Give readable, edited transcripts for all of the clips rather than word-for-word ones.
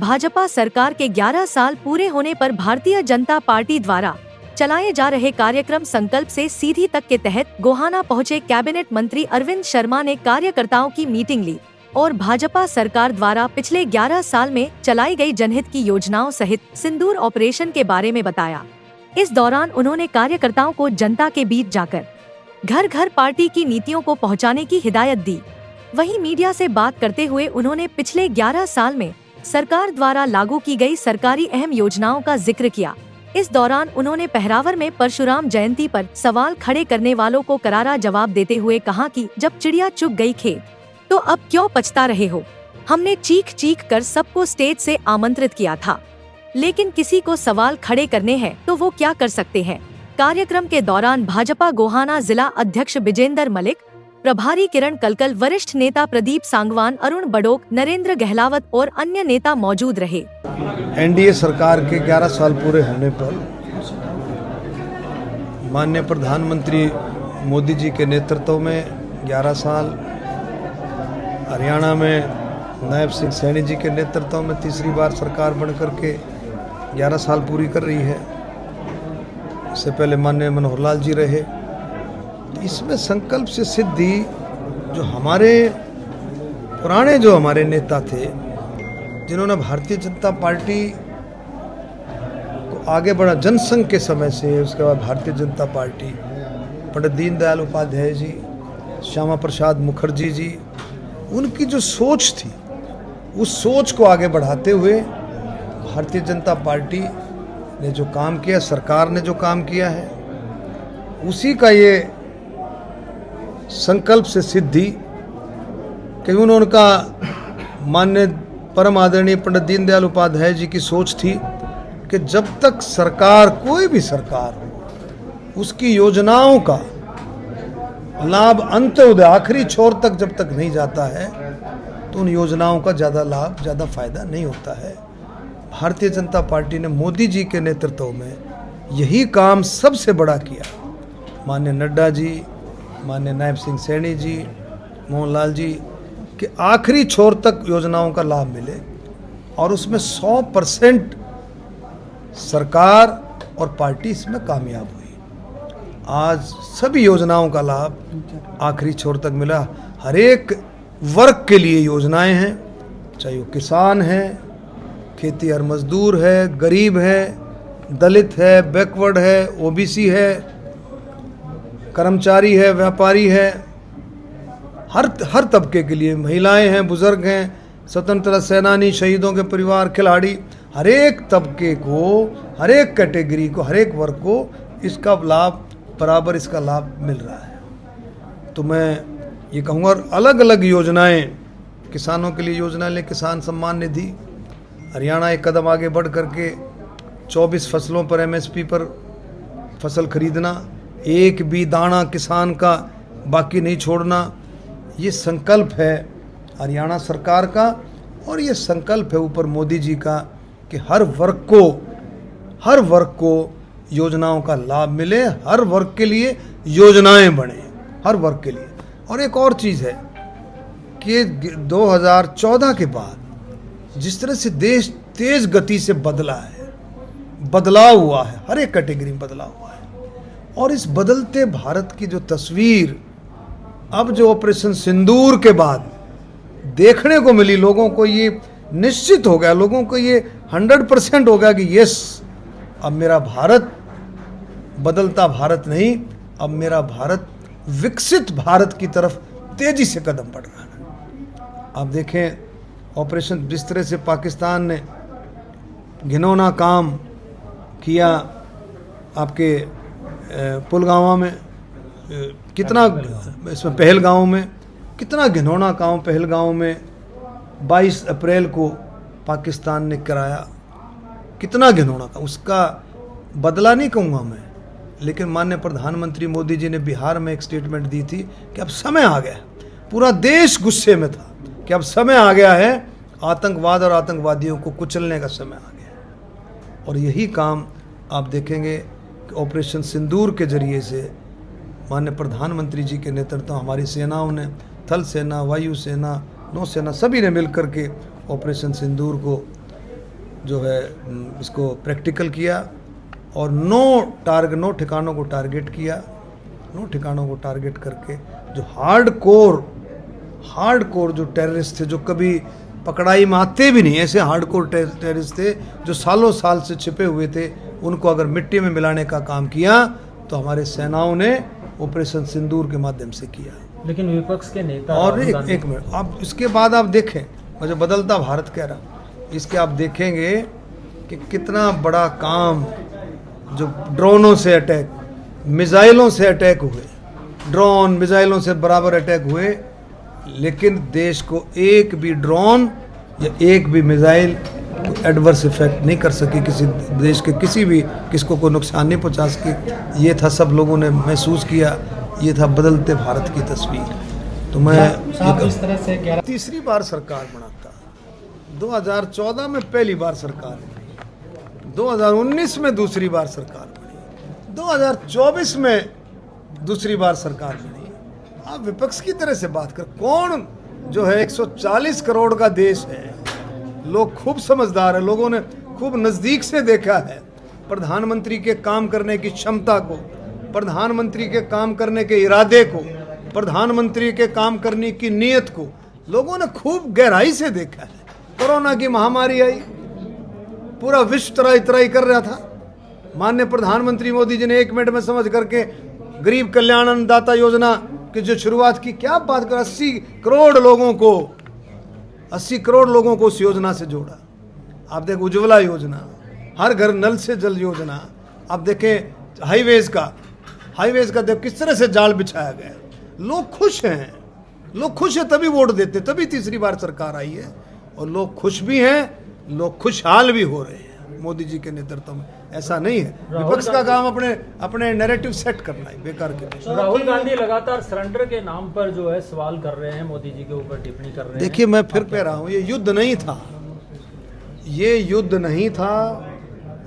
भाजपा सरकार के 11 साल पूरे होने पर भारतीय जनता पार्टी द्वारा चलाए जा रहे कार्यक्रम संकल्प से सीधी तक के तहत गोहाना पहुंचे कैबिनेट मंत्री अरविंद शर्मा ने कार्यकर्ताओं की मीटिंग ली और भाजपा सरकार द्वारा पिछले 11 साल में चलाई गई जनहित की योजनाओं सहित सिंदूर ऑपरेशन के बारे में बताया। इस दौरान उन्होंने कार्यकर्ताओं को जनता के बीच जाकर घर घर पार्टी की नीतियों को पहुंचाने की हिदायत दी। वहीं मीडिया से बात करते हुए उन्होंने पिछले 11 साल में सरकार द्वारा लागू की गई सरकारी अहम योजनाओं का जिक्र किया। इस दौरान उन्होंने पहरावर में परशुराम जयंती पर सवाल खड़े करने वालों को करारा जवाब देते हुए कहा कि जब चिड़िया चुग गई खेत तो अब क्यों पछता रहे हो। हमने चीख चीख कर सबको स्टेज से आमंत्रित किया था, लेकिन किसी को सवाल खड़े करने हैं तो वो क्या कर सकते हैं। कार्यक्रम के दौरान भाजपा गोहाना जिला अध्यक्ष विजेंद्र मलिक, प्रभारी किरण कलकल, वरिष्ठ नेता प्रदीप सांगवान, अरुण बडोक, नरेंद्र गहलावत और अन्य नेता मौजूद रहे। एनडीए सरकार के 11 साल पूरे होने पर माननीय प्रधानमंत्री मोदी जी के नेतृत्व में 11 साल, हरियाणा में नायब सिंह सैनी जी के नेतृत्व में तीसरी बार सरकार बनकर के 11 साल पूरी कर रही है। इससे पहले माननीय मनोहर लाल जी रहे। इसमें संकल्प से सिद्धि जो हमारे पुराने हमारे नेता थे, जिन्होंने भारतीय जनता पार्टी को आगे बढ़ा जनसंघ के समय से, उसके बाद भारतीय जनता पार्टी, पंडित दीनदयाल उपाध्याय जी, श्यामा प्रसाद मुखर्जी जी, उनकी जो सोच थी उस सोच को आगे बढ़ाते हुए भारतीय जनता पार्टी ने जो काम किया, सरकार ने जो काम किया है, उसी का ये संकल्प से सिद्धि कि उनका माननीय परम आदरणीय पंडित दीनदयाल उपाध्याय जी की सोच थी कि जब तक सरकार, कोई भी सरकार हो, उसकी योजनाओं का लाभ अंत्योदय आखिरी छोर तक जब तक नहीं जाता है तो उन योजनाओं का ज़्यादा लाभ, ज़्यादा फायदा नहीं होता है। भारतीय जनता पार्टी ने मोदी जी के नेतृत्व में यही काम सबसे बड़ा किया। माननीय नड्डा जी, माननीय नायब सिंह सैनी जी, मोहन लाल जी के आखिरी छोर तक योजनाओं का लाभ मिले और उसमें 100% सरकार और पार्टी इसमें कामयाब हुई। आज सभी योजनाओं का लाभ आखिरी छोर तक मिला। हर एक वर्ग के लिए योजनाएं हैं, चाहे वो किसान है, खेती हर मजदूर है, गरीब है, दलित है, बैकवर्ड है, ओबीसी है, कर्मचारी है, व्यापारी है, हर तबके के लिए, महिलाएं हैं, बुजुर्ग हैं, स्वतंत्रता सेनानी, शहीदों के परिवार, खिलाड़ी, हर एक तबके को, हर एक कैटेगरी को, हर एक वर्ग को इसका लाभ, बराबर इसका लाभ मिल रहा है। तो मैं ये कहूँगा, अलग अलग योजनाएं किसानों के लिए योजना ले, किसान सम्मान निधि, हरियाणा एक कदम आगे बढ़ करके 24 फसलों पर एमएसपी पर फसल खरीदना, एक भी दाना किसान का बाकी नहीं छोड़ना, ये संकल्प है हरियाणा सरकार का और ये संकल्प है ऊपर मोदी जी का कि हर वर्ग को योजनाओं का लाभ मिले, हर वर्ग के लिए योजनाएं बने, हर वर्ग के लिए। और एक और चीज़ है कि 2014 के बाद जिस तरह से देश तेज गति से बदला है, बदलाव हुआ है, हर एक कैटेगरी में बदलाव हुआ है, और इस बदलते भारत की जो तस्वीर अब जो ऑपरेशन सिंदूर के बाद देखने को मिली, लोगों को ये निश्चित हो गया, लोगों को ये 100% हो गया कि यस, अब मेरा भारत बदलता भारत नहीं, अब मेरा भारत विकसित भारत की तरफ तेजी से कदम बढ़ रहा है। आप देखें ऑपरेशन जिस तरह से पाकिस्तान ने घिनौना काम किया, आपके पुलवामा में कितना, इसमें पहलगांव में कितना घिनौना काम, पहलगांव में 22 अप्रैल को पाकिस्तान ने कराया, कितना घिनौना काम। उसका बदला नहीं कहूँगा मैं, लेकिन माननीय प्रधानमंत्री मोदी जी ने बिहार में एक स्टेटमेंट दी थी कि अब समय आ गया, पूरा देश गुस्से में था कि अब समय आ गया है, आतंकवाद और आतंकवादियों को कुचलने का समय आ गया है। और यही काम आप देखेंगे कि ऑपरेशन सिंदूर के जरिए से माननीय प्रधानमंत्री जी के नेतृत्व हमारी सेनाओं ने, थल सेना, वायु सेना, नौसेना, सभी ने मिलकर के ऑपरेशन सिंदूर को जो है इसको प्रैक्टिकल किया और 9 ठिकानों को टारगेट किया। 9 ठिकानों को टारगेट करके जो हार्डकोर जो टेररिस्ट थे, जो कभी पकड़ाई में आते भी नहीं, ऐसे हार्डकोर टेररिस्ट थे जो सालों साल से छिपे हुए थे, उनको अगर मिट्टी में मिलाने का काम किया तो हमारे सेनाओं ने ऑपरेशन सिंदूर के माध्यम से किया। लेकिन विपक्ष के नेता और एक मिनट, अब इसके बाद आप देखें, मैं जो बदलता भारत कह रहा हूँ, इसके आप देखेंगे कि कितना बड़ा काम, जो ड्रोनों से अटैक, मिसाइलों से अटैक हुए, ड्रोन मिसाइलों से बराबर अटैक हुए, लेकिन देश को एक भी ड्रोन या एक भी मिसाइल एडवर्स इफेक्ट नहीं कर सकी, किसी देश के किसको कोई नुकसान नहीं पहुंचा सकी। ये था, सब लोगों ने महसूस किया, ये था बदलते भारत की तस्वीर। तो मैं इस तरह से तीसरी बार सरकार बनाता, 2014 में पहली बार सरकार बनी, 2019 में दूसरी बार सरकार बनी, 2024 में दूसरी बार सरकार बनी। आप विपक्ष की तरह से बात कर, कौन जो है 140 करोड़ का देश है, लोग खूब समझदार है, लोगों ने खूब नज़दीक से देखा है प्रधानमंत्री के काम करने की क्षमता को, प्रधानमंत्री के काम करने के इरादे को, प्रधानमंत्री के काम करने की नीयत को लोगों ने खूब गहराई से देखा है। कोरोना की महामारी आई, पूरा विश्व तराई कर रहा था, माननीय प्रधानमंत्री मोदी जी ने 1 मिनट में समझ करके गरीब कल्याण अन्नदाता योजना की जो शुरुआत की, क्या बात कर, 80 करोड़ लोगों को उस योजना से जोड़ा। आप देखें उज्ज्वला योजना, हर घर नल से जल योजना, आप देखें हाईवेज का देख किस तरह से जाल बिछाया गया। लोग खुश हैं, तभी वोट देते, तभी तीसरी बार सरकार आई है, और लोग खुश भी हैं, लोग खुशहाल भी हो रहे हैं मोदी जी के नेतृत्व में। ऐसा नहीं है, विपक्ष का काम अपने नैरेटिव सेट करना है, बेकार के। राहुल गांधी लगातार सरेंडर के नाम पर जो है सवाल कर रहे हैं, मोदी जी के ऊपर टिप्पणी कर रहे हैं। देखिए, मैं फिर कह रहा हूँ, ये युद्ध नहीं था,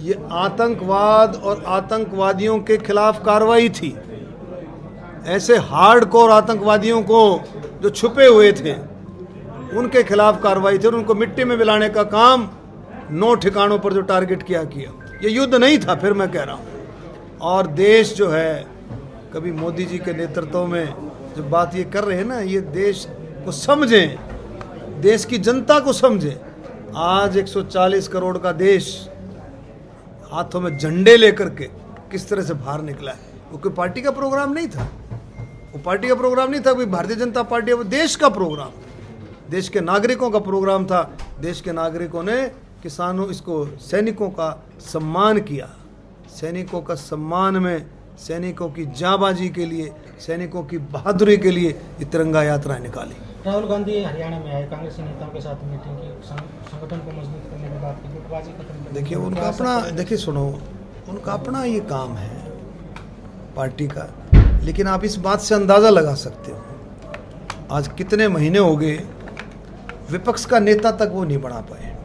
ये आतंकवाद और आतंकवादियों के खिलाफ कार्रवाई थी। ऐसे हार्डकोर आतंकवादियों को जो छुपे हुए थे, उनके खिलाफ कार्रवाई थी, और उनको मिट्टी में मिलाने का काम 9 ठिकानों पर जो टारगेट किया। ये युद्ध नहीं था, फिर मैं कह रहा हूँ। और देश जो है, कभी मोदी जी के नेतृत्व में जो बात ये कर रहे हैं ना, ये देश को समझें, देश की जनता को समझें। आज 140 करोड़ का देश हाथों में झंडे लेकर के किस तरह से बाहर निकला है। वो कोई पार्टी का प्रोग्राम नहीं था, कोई भारतीय जनता पार्टी, वो देश का प्रोग्राम, देश के नागरिकों का प्रोग्राम था। देश के नागरिकों ने सैनिकों का सम्मान किया, सैनिकों का सम्मान में, सैनिकों की जांबाजी के लिए, सैनिकों की बहादुरी के लिए ये तिरंगा यात्राएं निकाली। राहुल गांधी हरियाणा में आए, कांग्रेसी नेताओं के साथ मीटिंग की, संगठन को मजबूत करने की बात की, गुटबाजी खत्म। देखिए, उनका अपना ये काम है पार्टी का, लेकिन आप इस बात से अंदाज़ा लगा सकते हो, आज कितने महीने हो गए विपक्ष का नेता तक वो नहीं बना पाए,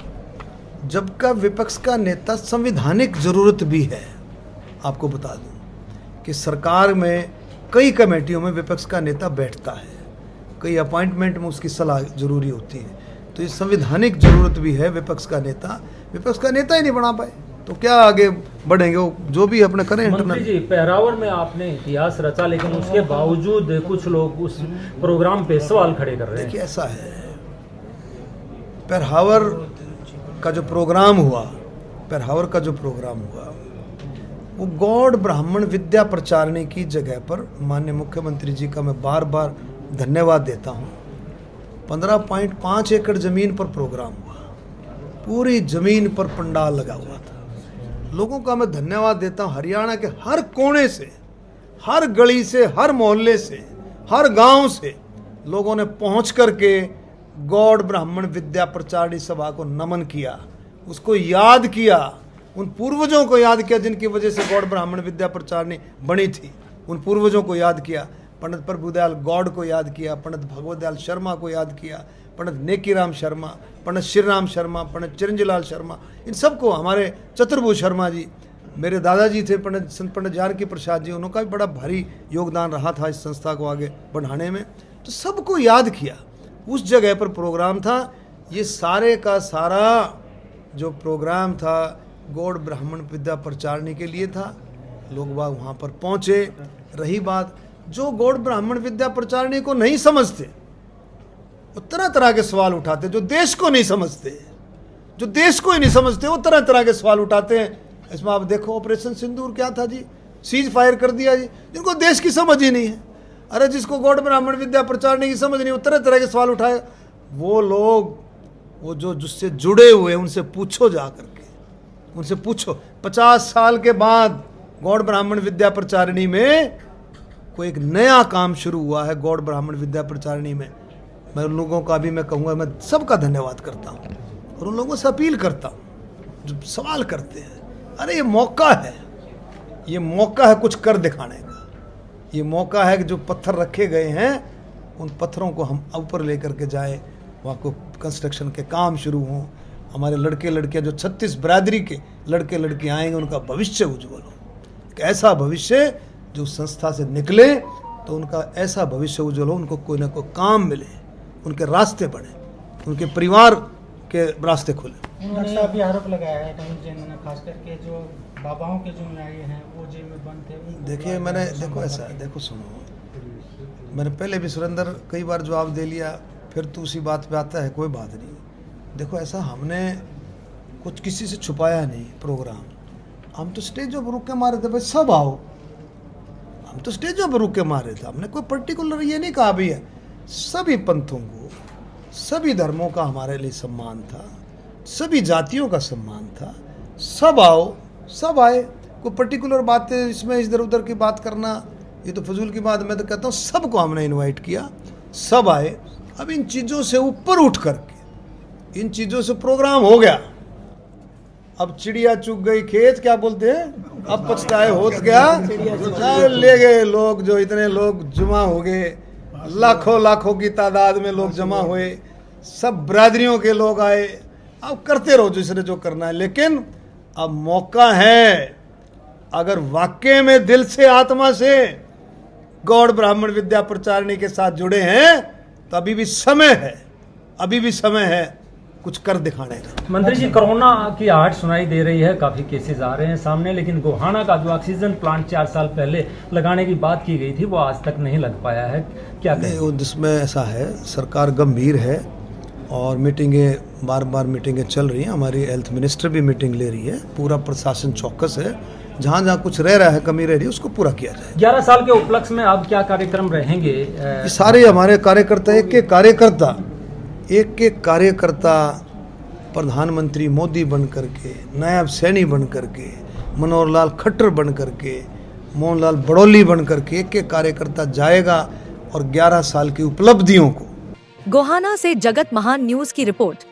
जबकि विपक्ष का नेता संवैधानिक जरूरत भी है। आपको बता दूं कि सरकार में कई कमेटियों में विपक्ष का नेता बैठता है, कई अपॉइंटमेंट में उसकी सलाह जरूरी होती है, तो ये संवैधानिक जरूरत भी है। विपक्ष का नेता ही नहीं बना पाए तो क्या आगे बढ़ेंगे, वो जो भी अपने करें। मंत्री जी, पेहरावर में आपने इतिहास रचा, लेकिन उसके बावजूद कुछ लोग उस प्रोग्राम पे सवाल खड़े कर रहे हैं। देखिए, ऐसा है, पेहरावर का जो प्रोग्राम हुआ वो गौड़ ब्राह्मण विद्या प्रचारणी की जगह पर माननीय मुख्यमंत्री जी का मैं बार बार धन्यवाद देता हूँ। 15.5 एकड़ जमीन पर प्रोग्राम हुआ, पूरी जमीन पर पंडाल लगा हुआ था। लोगों का मैं धन्यवाद देता हूँ, हरियाणा के हर कोने से, हर गली से, हर मोहल्ले से, हर गांव से लोगों ने पहुंच करके गौड़ ब्राह्मण विद्या प्रचारणी सभा को नमन किया, उसको याद किया, उन पूर्वजों को याद किया जिनकी वजह से गौड़ ब्राह्मण विद्या प्रचारणी बनी थी। उन पूर्वजों को याद किया, पंडित प्रभुदयाल गौड़ को याद किया, पंडित भगवत दयाल शर्मा को याद किया, पंडित नेकीराम शर्मा, पंडित श्रीराम शर्मा, पंडित चिरंजीलाल शर्मा, इन सबको, हमारे चतुर्भुज शर्मा जी, मेरे दादाजी थे पंडित जानकी प्रसाद जी, उनका भी बड़ा भारी योगदान रहा था इस संस्था को आगे बढ़ाने में। तो सबको याद किया, उस जगह पर प्रोग्राम था। ये सारे का सारा जो प्रोग्राम था गौड़ ब्राह्मण विद्या प्रचारणी के लिए था, लोग बाग वहाँ पर पहुँचे। रही बात जो गौड़ ब्राह्मण विद्या प्रचारणी को नहीं समझते, वो तरह तरह के सवाल उठाते, जो देश को नहीं समझते, जो देश को ही नहीं समझते, वो तरह तरह के सवाल उठाते हैं। इसमें आप देखो ऑपरेशन सिंदूर क्या था जी, सीज फायर कर दिया जी, जिनको देश की समझ ही नहीं है। अरे जिसको गौड़ ब्राह्मण विद्या प्रचारणी की समझ नहीं, वो तरह तरह के सवाल उठाए। वो लोग वो जो जिससे जुड़े हुए उनसे पूछो जा करके, उनसे पूछो 50 साल के बाद गौड़ ब्राह्मण विद्या प्रचारणी में कोई एक नया काम शुरू हुआ है। गौड़ ब्राह्मण विद्या प्रचारणी में मैं उन लोगों का भी मैं कहूँगा, मैं सबका धन्यवाद करता हूँ और उन लोगों से अपील करता हूँ जो सवाल करते हैं। अरे ये मौका है, ये मौका है कुछ कर दिखाने का। ये मौका है कि जो पत्थर रखे गए हैं उन पत्थरों को हम ऊपर लेकर के जाए, वहाँ को कंस्ट्रक्शन के काम शुरू हों। हमारे लड़के लड़कियाँ जो 36 बिरादरी के लड़के लड़कियाँ आएंगे, उनका भविष्य उज्ज्वल हो। एक ऐसा भविष्य जो संस्था से निकले तो उनका ऐसा भविष्य उज्ज्वल हो, उनको कोई ना कोई काम मिले, उनके रास्ते बढ़े, उनके परिवार के रास्ते खुले। डॉक्टर साहब भी आरोप लगाया है कहीं जैन ने, खास करके जो बाबाओं के जो न्यायी हैं वो जेल में बंद थे। देखिए मैंने देखो ऐसा है, देखो सुनो, मैंने पहले भी सुरेंद्र कई बार जवाब दे लिया, फिर तो उसी बात पे आता है, कोई बात नहीं। देखो ऐसा हमने कुछ किसी से छुपाया नहीं प्रोग्राम, हम तो स्टेजों पर रुक के मारे थे भाई सब आओ, हम तो स्टेजों पर रुक के मारे थे। हमने कोई पर्टिकुलर ये नहीं कहा भी है, सभी पंथों को सभी धर्मों का हमारे लिए सम्मान था, सभी जातियों का सम्मान था, सब आओ, सब आए। कोई पर्टिकुलर बातें इसमें इधर उधर की बात करना ये तो फजूल की बात। मैं तो कहता हूँ सबको हमने इनवाइट किया, सब आए। अब इन चीज़ों से ऊपर उठ करके इन चीज़ों से प्रोग्राम हो गया। अब चिड़िया चुग गई खेत, क्या बोलते हैं, अब पछताए होत गया। ले गए लोग, जो इतने लोग जमा हो गए, लाखों लाखों की तादाद में लोग जमा हुए, सब बिरादरियों के लोग आए। अब करते रहो जिसने जो करना है, लेकिन अब मौका है, अगर वाकई में दिल से आत्मा से गौड़ ब्राह्मण विद्या प्रचारणी के साथ जुड़े हैं तो अभी भी समय है, अभी भी समय है कुछ कर दिखाने का। मंत्री जी, कोरोना की आहट सुनाई दे रही है, काफी केसेस आ रहे हैं सामने, लेकिन गोहाना का जो ऑक्सीजन प्लांट 4 साल पहले लगाने की बात की गई थी वो आज तक नहीं लग पाया है, क्या कहें? जिसमें ऐसा है, सरकार गंभीर है और मीटिंगें बार बार मीटिंगें चल रही हैं। हमारी हेल्थ मिनिस्टर भी मीटिंग ले रही है, पूरा प्रशासन चौकस है, जहाँ जहाँ कुछ रह रहा है, कमी रह रही है, उसको पूरा किया जाए। 11 साल के उपलक्ष्य में अब क्या कार्यक्रम रहेंगे? ये सारे हमारे कार्यकर्ता, एक एक कार्यकर्ता प्रधानमंत्री मोदी बन करके, नायब सैनी बन करके, मनोहर लाल खट्टर बन करके, मोहन लाल बड़ौली बन करके, एक एक कार्यकर्ता जाएगा और 11 साल की उपलब्धियों को। गोहाना से जगत महान न्यूज की रिपोर्ट।